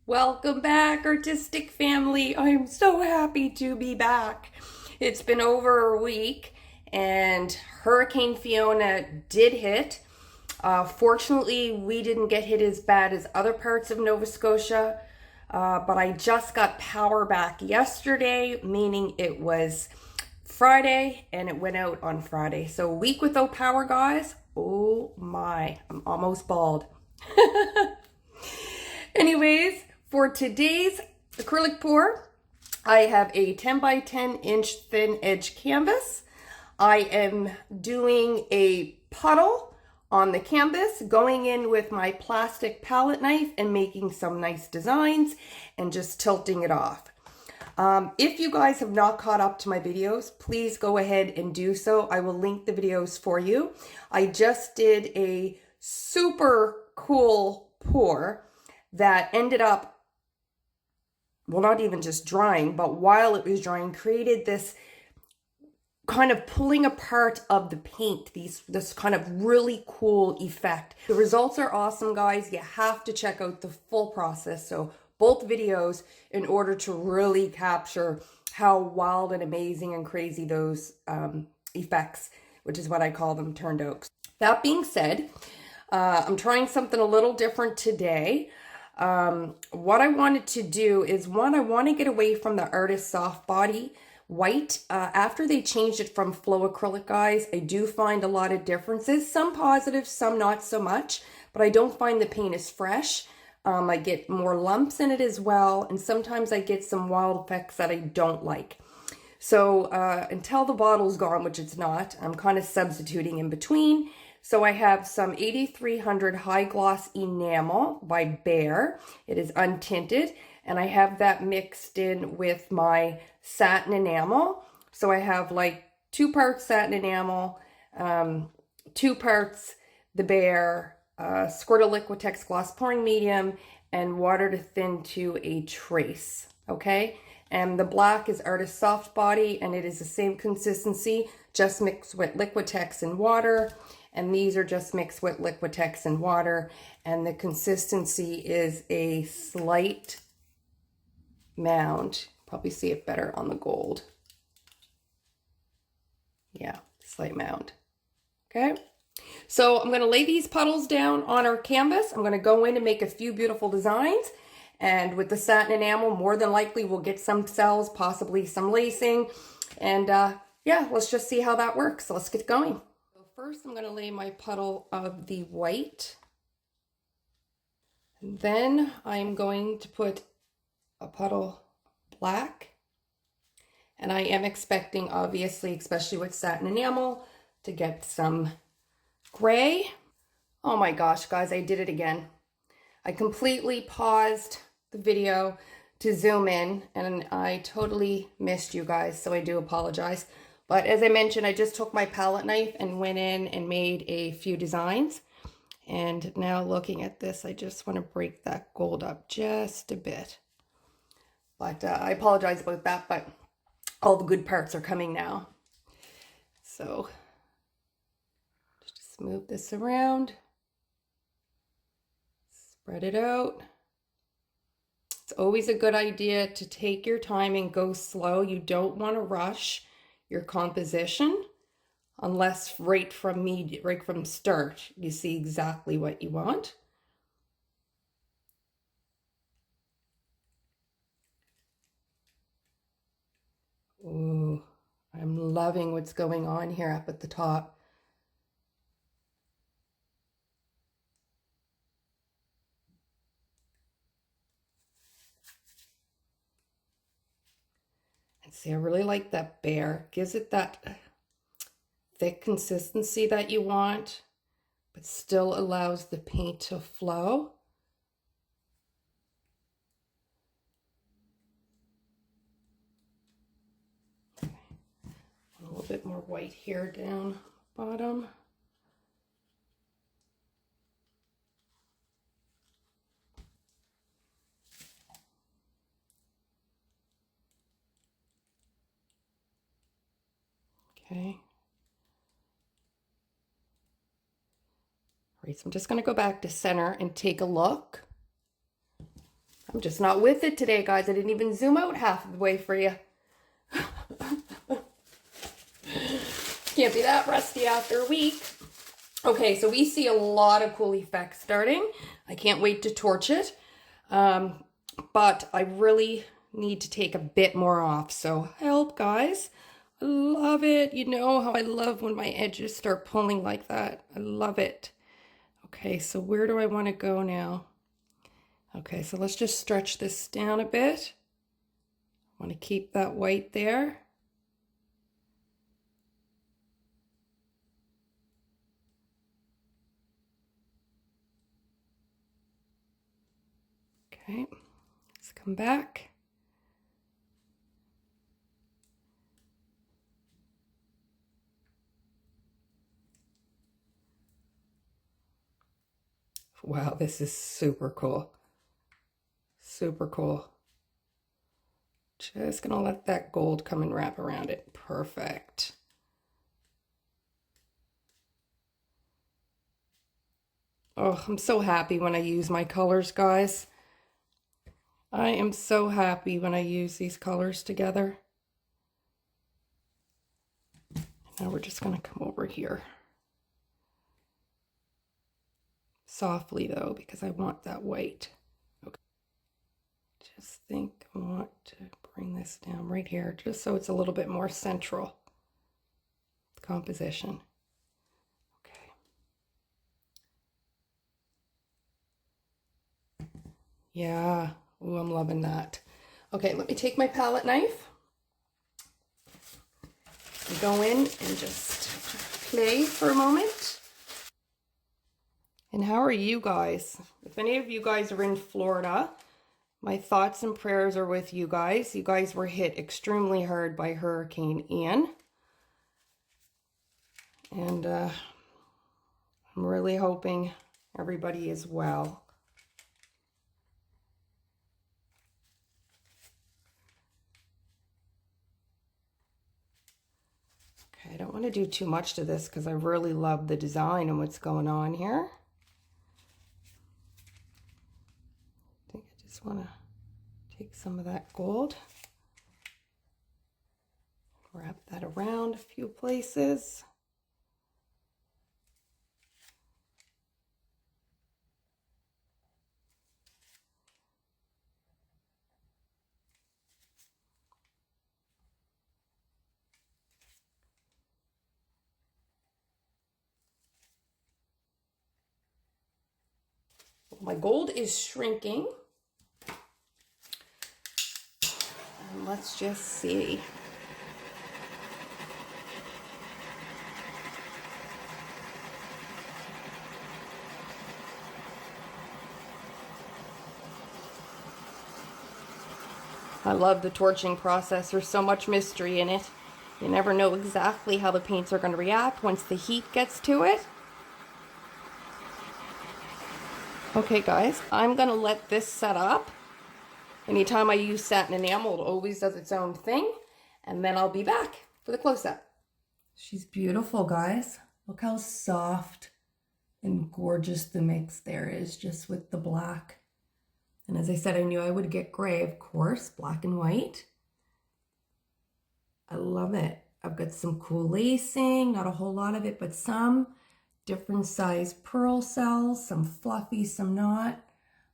Welcome back, artistic family. I am so happy to be back. It's been over a week and Hurricane Fiona did hit. Fortunately, we didn't get hit as bad as other parts of Nova Scotia, but I just got power back yesterday, meaning it was Friday and it went out on Friday. So a week without power, guys. Oh my, I'm almost bald. Anyways, for today's acrylic pour, I have a 10 by 10 inch thin edge canvas. I am doing a puddle on the canvas, going in with my plastic palette knife and making some nice designs and just tilting it off. If you guys have not caught up to my videos, please go ahead and do so. I will link the videos for you. I just did a super cool pour that ended up, well, not even just drying, but while it was drying, created this kind of pulling apart of the paint, this kind of really cool effect. The results are awesome, guys. You have to check out the full process, so both videos, in order to really capture how wild and amazing and crazy those effects, which is what I call them, turned out. That being said, I'm trying something a little different today. What I wanted to do is, one, I want to get away from the Artist Soft Body white. After they changed it from Flow Acrylic, guys, I do find a lot of differences. Some positive, some not so much, but I don't find the paint as fresh. I get more lumps in it as well, and sometimes I get some wild effects that I don't like. So until the bottle's gone, which it's not, I'm kind of substituting in between. So I have some 8300 High Gloss Enamel by Bear. It is untinted, and I have that mixed in with my satin enamel. So I have like 2 parts satin enamel, 2 parts the Bear, squirt of Liquitex Gloss Pouring Medium, and water to thin to a trace, okay? And the black is Artist Soft Body, and it is the same consistency, just mixed with Liquitex and water. And these are just mixed with Liquitex and water. And the consistency is a slight mound. Probably see it better on the gold. Yeah, slight mound. Okay. So I'm going to lay these puddles down on our canvas. I'm going to go in and make a few beautiful designs. And with the satin enamel, more than likely we'll get some cells, possibly some lacing. And yeah, let's just see how that works. So let's get going. So first I'm going to lay my puddle of the white. And then I'm going to put a puddle black. And I am expecting, obviously, especially with satin enamel, to get some gray. Oh my gosh, guys, I did it again. I completely paused the video to zoom in, and I totally missed you guys, so I do apologize. But as I mentioned, I just took my palette knife and went in and made a few designs. And now looking at this, I just want to break that gold up just a bit. But I apologize about that, but all the good parts are coming now. So just move this around. Spread it out. It's always a good idea to take your time and go slow. You don't want to rush your composition unless right from start you see exactly what you want. Ooh, I'm loving what's going on here up at the top. See, I really like that Bear. Gives it that thick consistency that you want, but still allows the paint to flow. Okay. A little bit more white here down the bottom. Okay. All right, so I'm just going to go back to center and take a look. I'm just not with it today, guys. I didn't even zoom out half of the way for you. Can't be that rusty after a week. Okay, so we see a lot of cool effects starting. I can't wait to torch it. But I really need to take a bit more off. So help, guys. I love it. You know how I love when my edges start pulling like that. I love it. Okay, so where do I want to go now? Okay, so let's just stretch this down a bit. I want to keep that white there. Okay, let's come back. Wow, this is super cool. Super cool. Just gonna let that gold come and wrap around it. Perfect. Oh, I'm so happy when I use my colors, guys. I am so happy when I use these colors together. Now we're just gonna come over here. Softly though, because I want that white. Okay. Just think I want to bring this down right here, just so it's a little bit more central composition. Okay. Yeah, ooh, I'm loving that. Okay, let me take my palette knife and go in and just play for a moment. And how are you guys? If any of you guys are in Florida, my thoughts and prayers are with you guys. You guys were hit extremely hard by Hurricane Ian. And I'm really hoping everybody is well. Okay, I don't want to do too much to this because I really love the design and what's going on here. I think I just want to take some of that gold, wrap that around a few places. My gold is shrinking. And let's just see. I love the torching process. There's so much mystery in it. You never know exactly how the paints are going to react once the heat gets to it. Okay guys, I'm going to let this set up. Anytime I use satin enamel, it always does its own thing. And then I'll be back for the close-up. She's beautiful, guys. Look how soft and gorgeous the mix there is just with the black. And as I said, I knew I would get gray, of course, black and white. I love it. I've got some cool lacing, not a whole lot of it, but some. Different size pearl cells, some fluffy, some not.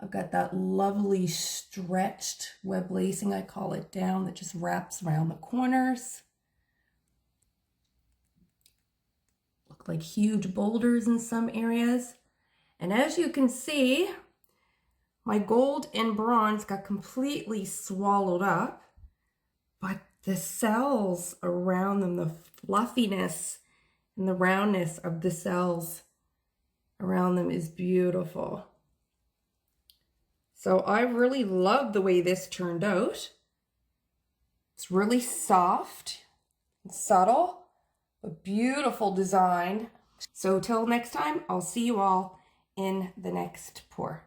I've got that lovely stretched web lacing, I call it, down that just wraps around the corners. Look like huge boulders in some areas. And as you can see, my gold and bronze got completely swallowed up, but the cells around them, the fluffiness and the roundness of the cells around them is beautiful. So I really love the way this turned out. It's really soft and subtle, but beautiful design. So till next time, I'll see you all in the next pour.